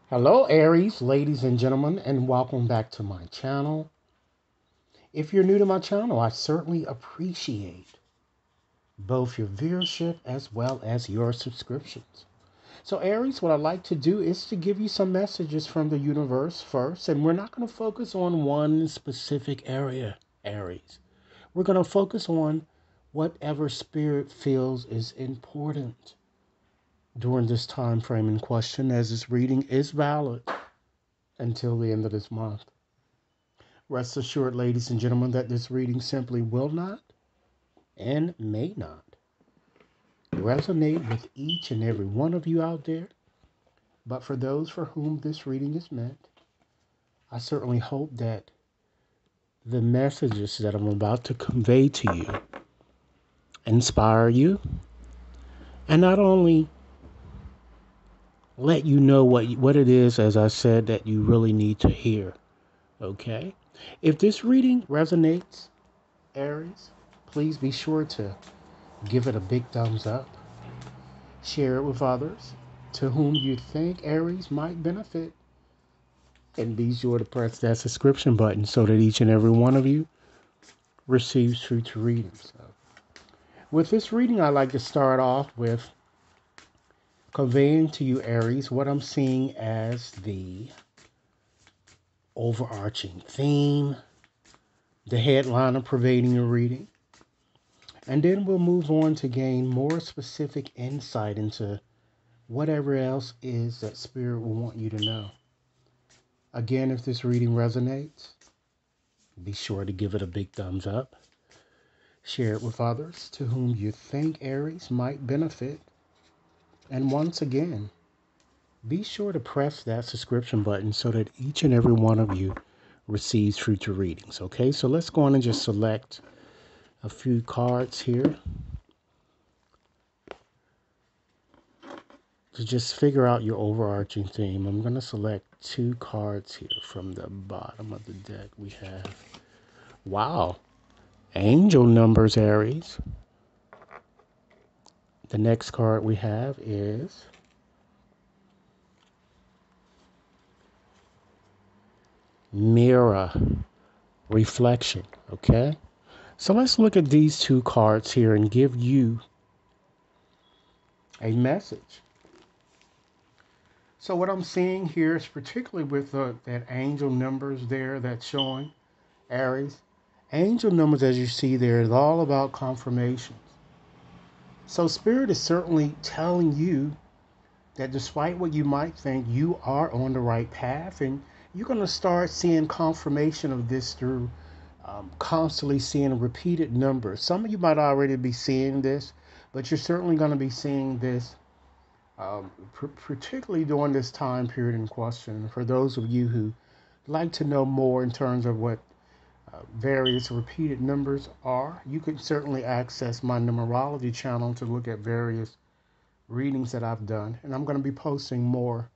Hello, Aries, ladies and gentlemen, and welcome back to my channel. If you're new to my channel, I certainly appreciate both your viewership as well as your subscriptions. So, Aries, what I'd like to do is to give you some messages from the universe first, and we're not going to focus on one specific area, Aries. We're going to focus on whatever spirit feels is important during this time frame in question, as this reading is valid until the end of this month. Rest assured, ladies and gentlemen, that this reading simply will not and may not resonate with each and every one of you out there. But for those for whom this reading is meant, I certainly hope that the messages that I'm about to convey to you inspire you and not only let you know what it is, as I said, that you really need to hear. Okay? If this reading resonates, Aries, please be sure to give it a big thumbs up. Share it with others to whom you think Aries might benefit. And be sure to press that subscription button so that each and every one of you receives future readings. So, with this reading, I'd like to start off with conveying to you, Aries, what I'm seeing as the overarching theme, the headline of pervading your reading. And then we'll move on to gain more specific insight into whatever else is that Spirit will want you to know. Again, if this reading resonates, be sure to give it a big thumbs up. Share it with others to whom you think Aries might benefit. And once again, be sure to press that subscription button so that each and every one of you receives future readings. Okay, so let's go on and just select a few cards here to just figure out your overarching theme. I'm going to select two cards here from the bottom of the deck. We have, wow, angel numbers, Aries. The next card we have is mirror, reflection. Okay, so let's look at these two cards here and give you a message. So what I'm seeing here is particularly with that angel numbers there that's showing, Aries. Angel numbers, as you see there, is all about confirmations. So Spirit is certainly telling you that despite what you might think, you are on the right path, and you're going to start seeing confirmation of this through constantly seeing repeated numbers. Some of you might already be seeing this, but you're certainly going to be seeing this particularly during this time period in question. For those of you who like to know more in terms of what various repeated numbers are, you can certainly access my numerology channel to look at various readings that I've done. And I'm going to be posting more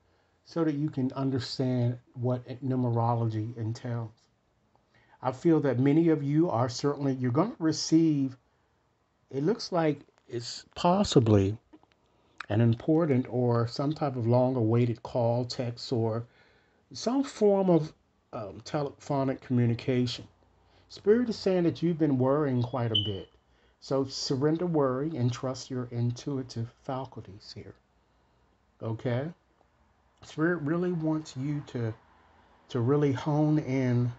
so that you can understand what numerology entails. I feel that many of you are certainly, you're going to receive, it looks like it's possibly an important or some type of long awaited call, text, or some form of telephonic communication. Spirit is saying that you've been worrying quite a bit. So surrender worry and trust your intuitive faculties here. Okay? Spirit really wants you to really hone in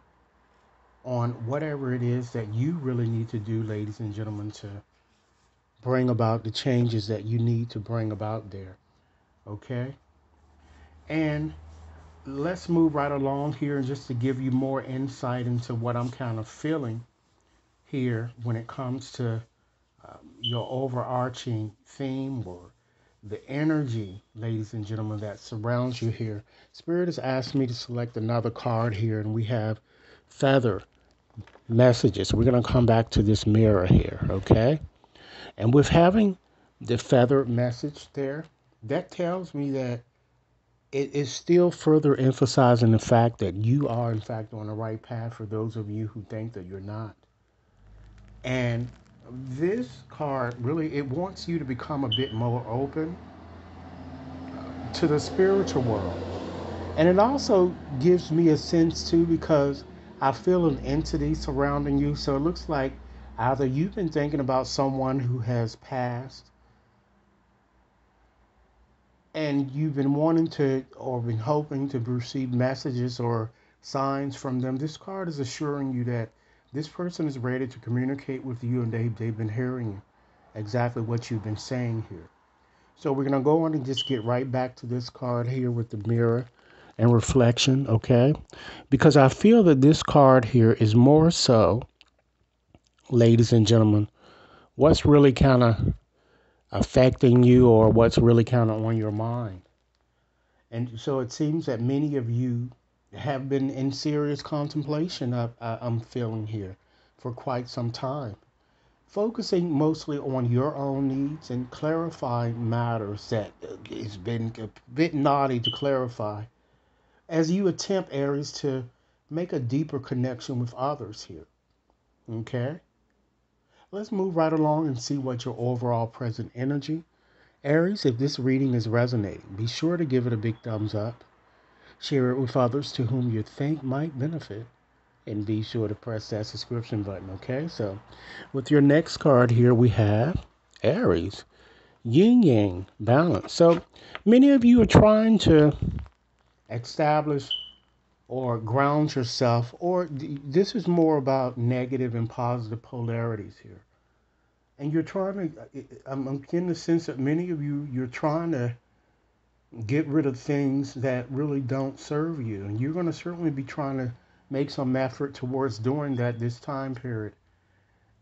on whatever it is that you really need to do, ladies and gentlemen, to bring about the changes that you need to bring about there. Okay? And let's move right along here just to give you more insight into what I'm kind of feeling here when it comes to your overarching theme or the energy, ladies and gentlemen, that surrounds you here. Spirit has asked me to select another card here, and we have feather messages. We're going to come back to this mirror here, okay? And with having the feather message there, that tells me that it is still further emphasizing the fact that you are, in fact, on the right path for those of you who think that you're not. And this card really, it wants you to become a bit more open to the spiritual world. And it also gives me a sense too because I feel an entity surrounding you. So it looks like either you've been thinking about someone who has passed and you've been wanting to or been hoping to receive messages or signs from them. This card is assuring you that this person is ready to communicate with you and they've been hearing exactly what you've been saying here. So we're going to go on and just get right back to this card here with the mirror and reflection, okay? Because I feel that this card here is more so, ladies and gentlemen, what's really kind of affecting you or what's really kind of on your mind. And so it seems that many of you have been in serious contemplation, I'm feeling here, for quite some time, focusing mostly on your own needs and clarifying matters that it's been a bit naughty to clarify as you attempt, Aries, to make a deeper connection with others here. Okay? Let's move right along and see what your overall present energy. Aries, if this reading is resonating, be sure to give it a big thumbs up. Share it with others to whom you think might benefit. And be sure to press that subscription button, okay? So, with your next card here, we have Aries, yin yang, balance. So, many of you are trying to establish or ground yourself, or this is more about negative and positive polarities here. And you're trying to, I'm getting the sense that many of you, you're trying to get rid of things that really don't serve you. And you're going to certainly be trying to make some effort towards doing that this time period.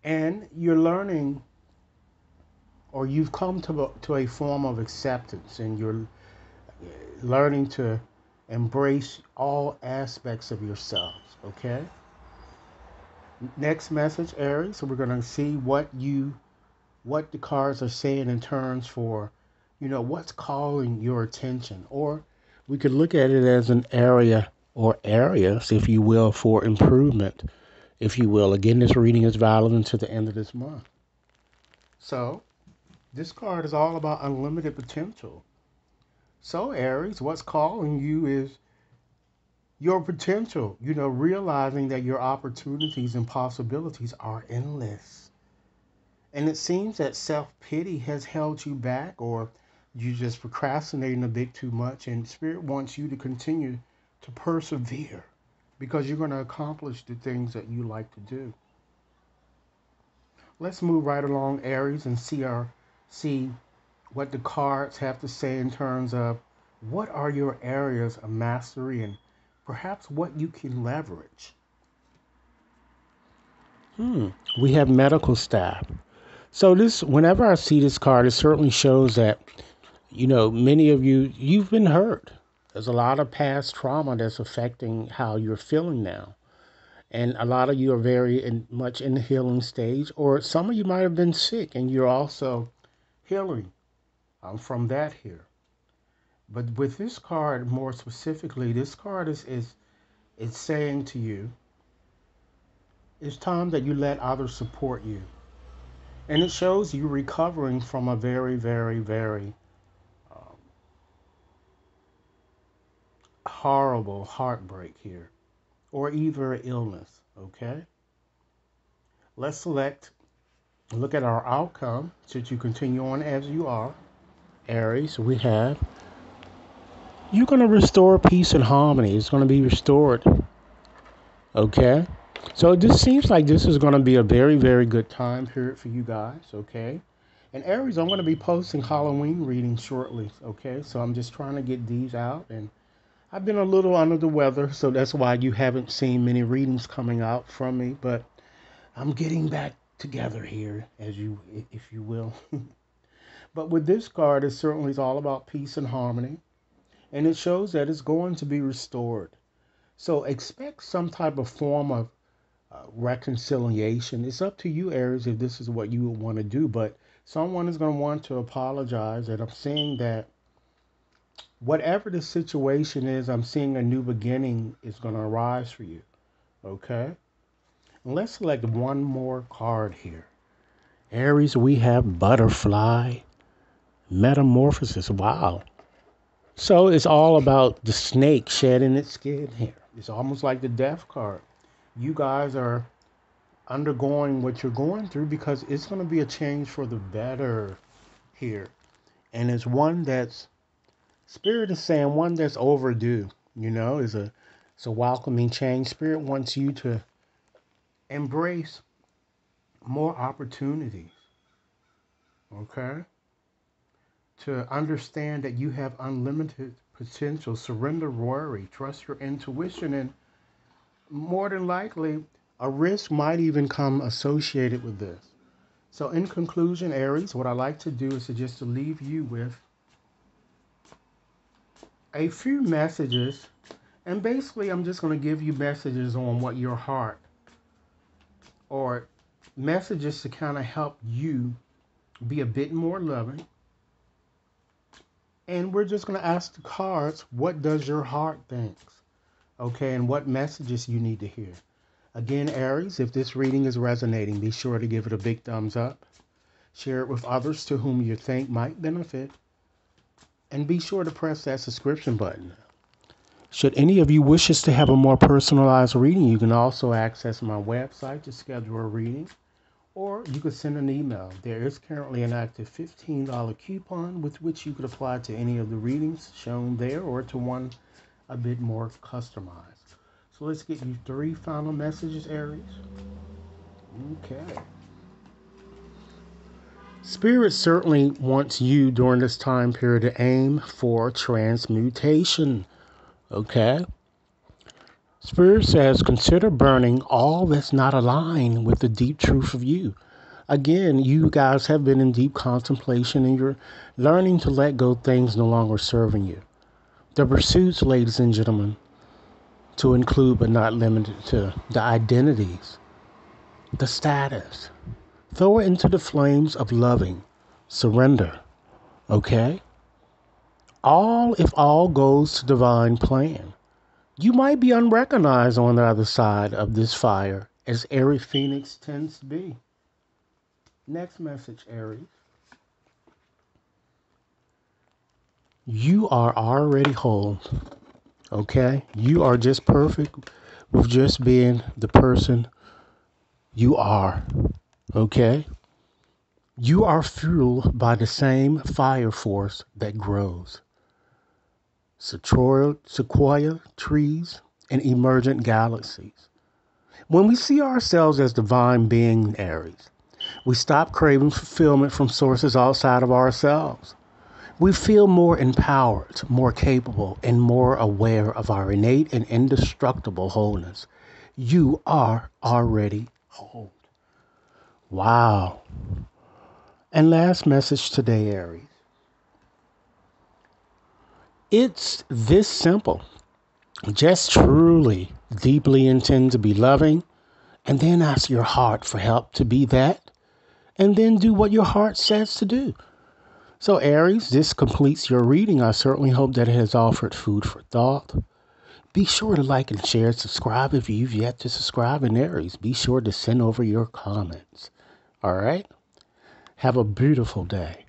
And you're learning, or you've come to a form of acceptance, and you're learning to embrace all aspects of yourselves, okay? Next message, Aries. So we're going to see what the cards are saying in terms for, what's calling your attention. Or we could look at it as an area or areas, if you will, for improvement, if you will. Again, this reading is valid until the end of this month. So this card is all about unlimited potential. So Aries, what's calling you is your potential, realizing that your opportunities and possibilities are endless. And it seems that self-pity has held you back, or you just procrastinating a bit too much, and Spirit wants you to continue to persevere because you're going to accomplish the things that you like to do. Let's move right along, Aries, and see what the cards have to say in terms of what are your areas of mastery and perhaps what you can leverage. We have medical staff. So this, whenever I see this card, it certainly shows that, many of you, you've been hurt. There's a lot of past trauma that's affecting how you're feeling now. And a lot of you are much in the healing stage, or some of you might have been sick and you're also healing from that here. But with this card, more specifically, this card is saying to you, it's time that you let others support you. And it shows you recovering from a very, very, very horrible heartbreak here, or either illness, okay? Let's look at our outcome. Should you continue on as you are, Aries, we have, you're going to restore peace and harmony. It's going to be restored, okay? So this seems like this is going to be a very, very good time period for you guys, okay? And Aries, I'm going to be posting Halloween readings shortly, okay? So I'm just trying to get these out, and I've been a little under the weather, so that's why you haven't seen many readings coming out from me, but I'm getting back together here, if you will. But with this card, it certainly is all about peace and harmony, and it shows that it's going to be restored. So expect some type of form of reconciliation. It's up to you, Aries, if this is what you would want to do, but someone is going to want to apologize, and I'm seeing that whatever the situation is, I'm seeing a new beginning is going to arise for you, okay? And let's select one more card here. Aries, we have butterfly metamorphosis. Wow. So it's all about the snake shedding its skin here. It's almost like the death card. You guys are undergoing what you're going through because it's going to be a change for the better here. And it's one that's, Spirit is saying, one that's overdue, it's a welcoming change. Spirit wants you to embrace more opportunities, okay? To understand that you have unlimited potential. Surrender worry, trust your intuition, and more than likely, a risk might even come associated with this. So, in conclusion, Aries, what I like to do is to leave you with a few messages. And basically, I'm just going to give you messages on what your heart, or messages to kind of help you be a bit more loving. And we're just going to ask the cards, what does your heart think? Okay, and what messages you need to hear. Again, Aries, if this reading is resonating, be sure to give it a big thumbs up. Share it with others to whom you think might benefit. And be sure to press that subscription button. Should any of you wishes to have a more personalized reading, you can also access my website to schedule a reading, or you could send an email. There is currently an active $15 coupon with which you could apply to any of the readings shown there, or to one a bit more customized. So let's get you 3 final messages, Aries. Okay. Spirit certainly wants you during this time period to aim for transmutation. Okay? Spirit says, consider burning all that's not aligned with the deep truth of you. Again, you guys have been in deep contemplation and you're learning to let go things no longer serving you. The pursuits, ladies and gentlemen, to include but not limited to the identities, the status. Throw it into the flames of loving, surrender, okay? If all goes to divine plan, you might be unrecognized on the other side of this fire, as Aries Phoenix tends to be. Next message, Aries. You are already whole, okay? You are just perfect with just being the person you are, okay? You are fueled by the same fire force that grows. Sequoia trees and emergent galaxies. When we see ourselves as divine being, Aries, we stop craving fulfillment from sources outside of ourselves. We feel more empowered, more capable, and more aware of our innate and indestructible wholeness. You are already whole. Wow. And last message today, Aries. It's this simple. Just truly, deeply intend to be loving, and then ask your heart for help to be that, and then do what your heart says to do. So, Aries, this completes your reading. I certainly hope that it has offered food for thought. Be sure to like and share, subscribe if you've yet to subscribe, and Aries, be sure to send over your comments. All right? Have a beautiful day.